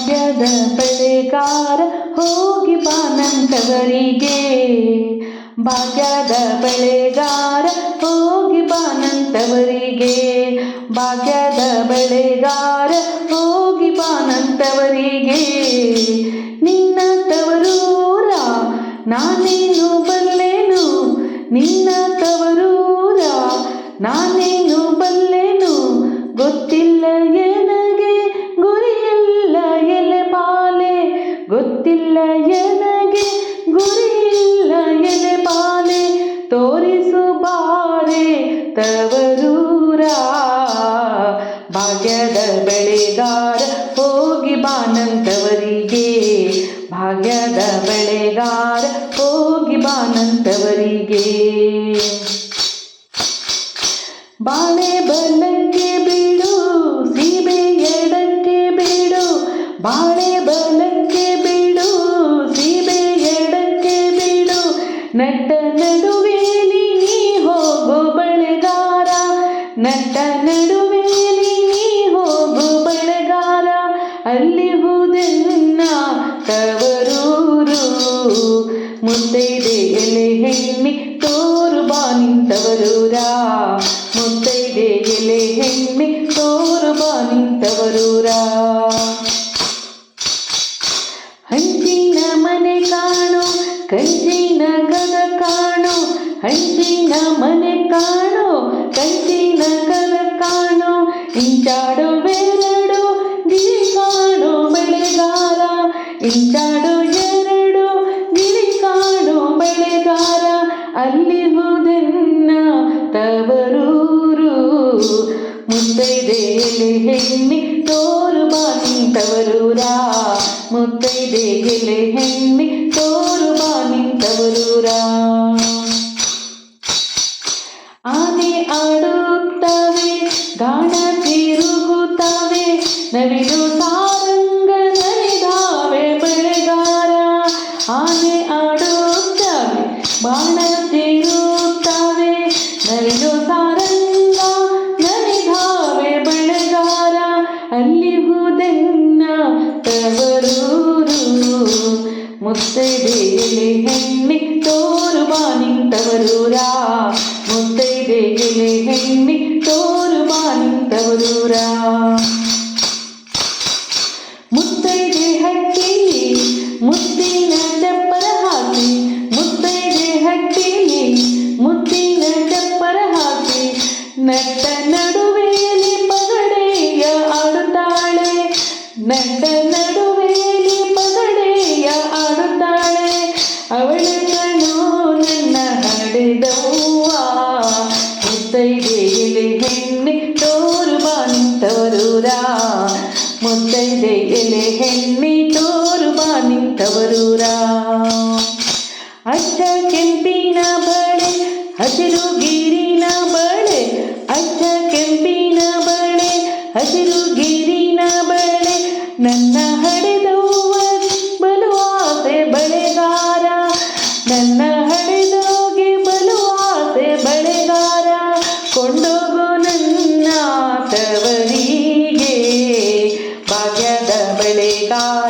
ಭಾಗ್ಯದ ಬೆಳೆಗಾರ ಹೋಗಿ ಬಾನಂತವರಿಗೆ, ಭಾಗ್ಯದ ಬೆಳೆಗಾರ ಹೋಗಿ ಬಾನಂತವರಿಗೆ, ಭಾಗ್ಯದ ಬೆಳೆಗಾರ ಹೋಗಿ ಬಾನಂತವರಿಗೆ. ನಿನ್ನ ತವರೂರ ನಾನೇನು ಬಲ್ಲೆನು, ನಿನ್ನ ತವರೂರ ನಾನೇನು ಬಲ್ಲೆನು, ಗೊತ್ತಿಲ್ಲ ಎನಗೆ ಗುರಿಯಿಲ್ಲ ಎಲೆ ಬಾಲೆ, ಗೊತ್ತಿಲ್ಲ ಎನಗೆ ಗುರಿಯಿಲ್ಲ ಎಲೆ ಬಾಲೆ, ತೋರಿಸು ಬಾರೆ ತವರೂರ. ಭಾಗ್ಯದ ಬೆಳೆಗಾರ ಹೋಗಿ ಬಾನಂತವರಿಗೆ, ಭಾಗ್ಯದ ಬೆಳೆಗಾರ ಹೋಗಿ ಬಾನಂತವರಿಗೆ. ಬಾಳೆ ಬಲಕ್ಕೆ ಬಿಡು ಸೀಬೆ ಎಡಕ್ಕೆ ಬಿಡು, ಬಾಳೆ ಬಲಕ್ಕೆ ಬಿಡು ಸೀಬೆ ಎಡಕ್ಕೆ ಬಿಡು, ನಟ್ಟ ನಡುವೆಲಿ ನೀ ಹೋಗು ಬೆಳೆಗಾರ, ನಟ್ಟ ನಡುವೆಲಿ ನೀ ಹೋಗು ಬೆಳೆಗಾರ, ಅಲ್ಲಿ ಹುದೆನ್ನ ತವರೂರು. ಮುತ್ತೈದೆ ಎಲೆ ಹೆಣ್ಣಿ ತೋರು ಬಾ ನಿಂತವರೂರ, ಮುತ್ತೈದೆ ಎಲೆ ಹೆಣ್ಣಿ ತೋರು ಬಾ ನಿಂತವರೂರ. ಹಂಚಿನ ಮನೆ ಕಾಣು ಕಂಚಿನ ಕದ ಕಾಣು, ಹಂಚಿನ ಮನೆ ಕಾಣು ಕಂಚಿನ ಕದ ಕಾಣು, ಇಂಚಾಡುವೆರಡು ಗಿರಿ ಕಾಣು ಬೆಳೆಗಾರ, ಇಂಚಾಡು ಎರಡು ಗಿರಿ ಕಾಣು ಬೆಳೆಗಾರ, ಅಲ್ಲಿ ಹುದೆನ್ನ ತವರೂರು. ಮುತ್ತೈದೆ ಎಲೆ ಹೆಣ್ಣಿ ತೋರು ಬಾ ನಿಂತವರೂರ, ಮುತ್ತೈದೆ ಎಲೆ ಹೆಣ್ಣಿ ತೋರು ಬಾ ನಿಂತವರೂರ. ಆನೆ ಆಡುತ್ತವೆ ಗಾಣ ತಿರುಗುತ್ತವೆ, ನವಿಲು ಸಾರಂಗ ನಲಿದಾವೆ ಬೆಳೆಗಾರ, ಆನೆ ಆಡುತ್ತವೆ ಬಾಣ ತಿರುಗುತ್ತವೆ, ನವಿಲು ಸಾರಂಗ ನಲಿದಾವೆ ಬೆಳೆಗಾರ, ಅಲ್ಲಿ ಹುದೆನ್ನ ತವರೂರು. ಮುತ್ತೈದೆ ಎಲೆ ಹೆಣ್ಣಿ ತೋರು ಬಾ ನಿಂತವರೂರ, ಮುತ್ತೈದೆ ಎಲೆ ಹೆಣ್ಣಿ ತೋರು ಬಾ ನಿಂತವರೂರ. ಮುತ್ತೈದೆ ಹಟ್ಟಿಲಿ ಮುತ್ತಿನ ಚಪ್ಪರ ಹಾಕಿ, ಮುತ್ತೈದೆ ಹಟ್ಟಿಲಿ ಮುತ್ತಿನ ಚಪ್ಪರ ಹಾಕಿ, ನಟ್ಟ ನಡುವೆಯಲ್ಲಿ ಪಗಡೆಯ ಆಡುತ್ತಾಳೆ, ನಟ್ಟ ನಡುವೆಯಲ್ಲಿ ಪಗಡೆಯ ಆಡುತ್ತಾಳೆ, ಅವಳ ಕಣ್ಣು ನನ್ನ ಹಡೆದವ್ವ. ಮುತ್ತೈದೆ ಎಲೆ ಹೆಣ್ಣಿ ತೋರು ಬಾ ನಿಂತವರೂರ, ಮುತ್ತೈದೆ ಎಲೆ ಹೆಣ್ಣಿ ತೋರು ಬಾ ನಿಂತವರೂರ. ಅಚ್ಚ ಕೆಂಪಿನ ಬಳೆ ಹಸಿರು ಗಿರಿನ ಬಳೆ, ಅಚ್ಚ ಕೆಂಪಿನ ಬಳೆ ಹಸಿರು ಗಿರಿನ ಬಳೆ, ನನ್ನ ಹಡೆದವ್ವ ಬಲುವಾಸೆ ಬೆಳೆಗಾರ, ನನ್ನ ಹಡೆದೋಗೆ ಬಲುವಾಸೆ ಬೆಳೆಗಾರ, ಕೊಂಡೋಗು ನನ್ನ ತವರಿಗೆ. ಭಾಗ್ಯದ ಬೆಳೆಗಾರ